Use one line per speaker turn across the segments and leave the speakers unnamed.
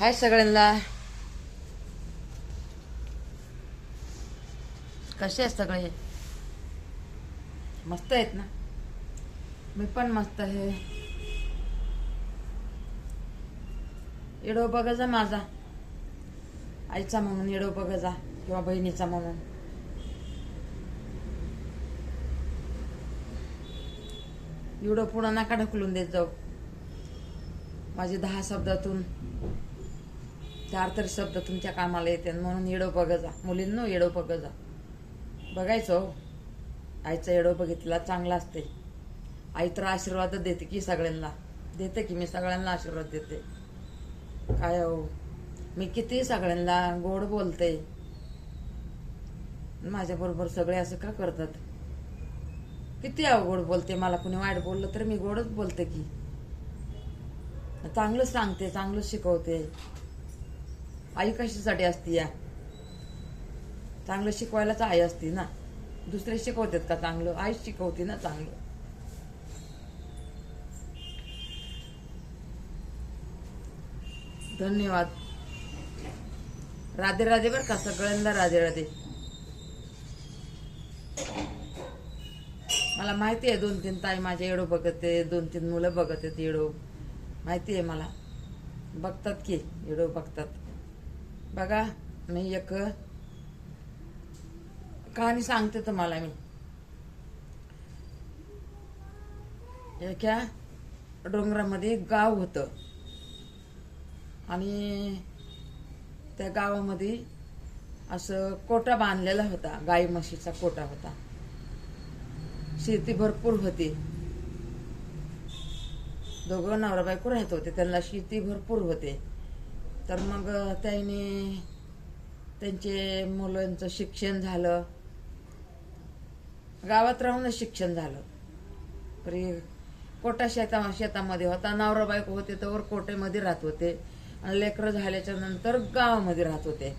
हाय सगळ्यांना. कसे आहेत सगळे? मस्त आहेत ना? मी पण मस्त आहे. येडो बघा जा माझा, आईचा म्हणून येडो बघा जा, किंवा बहिणीचा म्हणून. एवढं पुन्हा नका ढकलून देत जाऊ. माझे 10 शब्दातून 4 तरी शब्द तुमच्या कामाला येते, म्हणून येडो बघा जा. मुलींनो येडो बघा जा. बघायचं हो. आईचा येडो बघितला चांगला असते. आई तर आशीर्वाद देते की सगळ्यांना देते की. मी सगळ्यांना आशीर्वाद देते. काय हो, मी किती सगळ्यांना गोड बोलते. माझ्या बरोबर सगळे असं का करतात? किती गोड बोलते. मला कुणी वाईट बोललं तर मी गोडच बोलते की. चांगलं सांगते, चांगलं शिकवते. आई कशासाठी असती या? चांगलं शिकवायलाच आई असती ना. दुसरे शिकवतात का चांगलं? आई शिकवते ना चांगलं. धन्यवाद. राधे राधे बर का सगळ्यांना. राधे राधे. मला माहिती आहे 2-3 ताई माझ्या येडो बघते, 2-3 मुलं बघत आहेत येडो. माहिती आहे मला. बघतात की येडो बघतात. बघा मी एक कहाणी सांगते तुम्हाला. मी एका डोंगरामध्ये गाव होतं आणि त्या गावामध्ये असं कोटा बांधलेला होता. गाई म्हशीचा कोटा होता. शेती भरपूर होती. दोघं नवरा बायको राहत होते. त्यांना शेती भरपूर होते. तर मग त्यांचे मुलांचं शिक्षण झालं. गावात राहूनच शिक्षण झालं. तरी कोटा शेतामध्ये होता. नवरा बायको होते तर कोटेमध्ये राहत होते आणि लेकरं झाल्याच्या नंतर गावामध्ये राहत होते.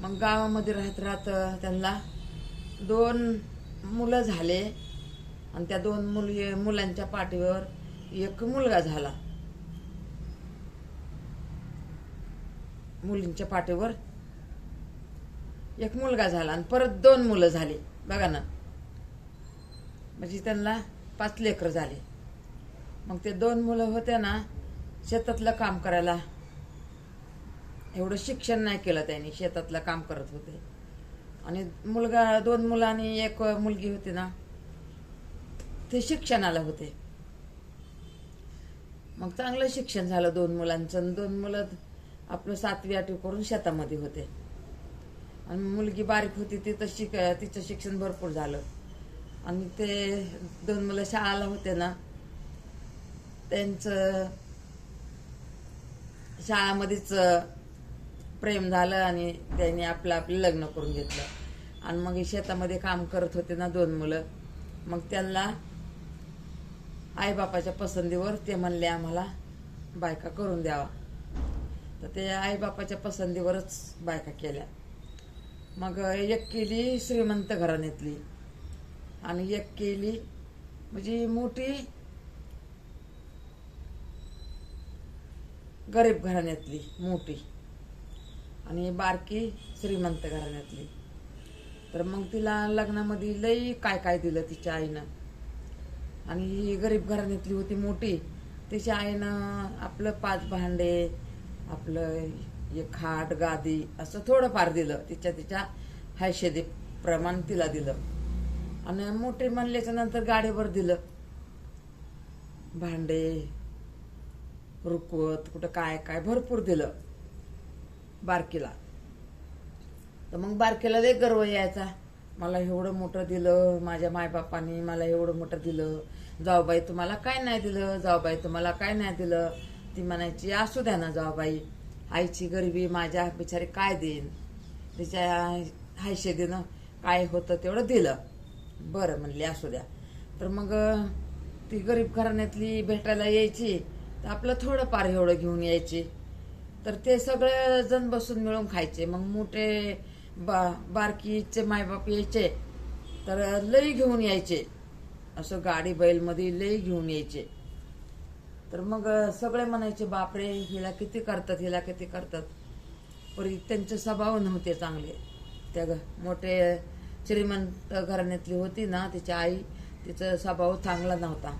मग गावामध्ये राहत राहत त्यांना 2 मुलं झाले आणि त्या 2 मुलांच्या पाठीवर एक मुलगा झाला. मुलींच्या पाठीवर एक मुलगा झाला आणि परत 2 मुलं झाली. बघा ना, म्हणजे त्यांना 5 लेकरं झाले. मग ते 2 मुलं होते ना, शेतातलं काम करायला. एवढं शिक्षण नाही केलं त्यांनी, शेतातलं काम करत होते. आणि 2 मुलं आणि एक मुलगी होती ना, ते शिक्षणाला होते. मग चांगलं शिक्षण झालं 2 मुलांचं. 2 मुलं आपलं 7वी 8वी करून शेतामध्ये होते. आणि मुलगी बारीक होती ती तर तिचं शिक्षण भरपूर झालं. आणि ते 2 मुलं शाळेला होते ना, त्यांचं शाळामध्येच प्रेम झालं आणि त्यांनी आपलं लग्न करून घेतलं. आणि मग शेतामध्ये काम करत होते ना 2 मुलं. मग त्यांना आईबापाच्या पसंतीवर ते म्हणले आम्हाला बायका करून द्यावा. तर ते आईबापाच्या पसंतीवरच बायका केल्या. मग एक केली श्रीमंत घराण्यातली आणि एक केली म्हणजे मोठी गरीब घराण्यातली मोठी आणि बारकी श्रीमंत घराण्यातली. तर मग तिला लग्नामध्ये लई काय काय दिलं तिच्या आईनं. आणि ही गरीब घराण्यातली होती मोठी. तिच्या आईनं आपलं 5 भांडे, आपलं एक खाट गादी असं थोडंफार दिलं. तिच्या हैशेदी प्रमाण तिला दिलं. आणि मोठे म्हणल्याच्या नंतर गाडीवर दिलं. भांडे रुकवत कुठं काय काय भरपूर दिलं बारकीला. तर मग बारकीला लय गर्व यायचा. मला एवढं मोठं दिलं माझ्या मायबापांनी, मला एवढं मोठं दिलं. जाऊबाई तुम्हाला काय नाही दिलं, जाऊबाई तुम्हाला काय नाही दिलं. ती म्हणायची असू द्या ना जाऊबाई, आईची गरिबी माझ्या बिचारी काय देईन. तिच्या हैशेदीनं काय होतं तेवढं दिलं. बरं म्हणले असू द्या. तर मग ती गरीब घराण्यातली भेटायला यायची तर आपलं थोडंफार एवढं घेऊन यायची. तर ते सगळे जण बसून मिळून खायचे. मग मोठे बारकीचे मायबाप यायचे तर लई घेऊन यायचे. असं गाडी बैलमध्ये लई घेऊन यायचे. तर मग सगळे म्हणायचे बापरे हिला किती करतात, हिला किती करतात. पण त्यांचे स्वभाव नव्हते चांगले. त्या मोठे श्रीमंत घराण्यातली होती ना तिची आई, तिचा स्वभाव चांगला नव्हता.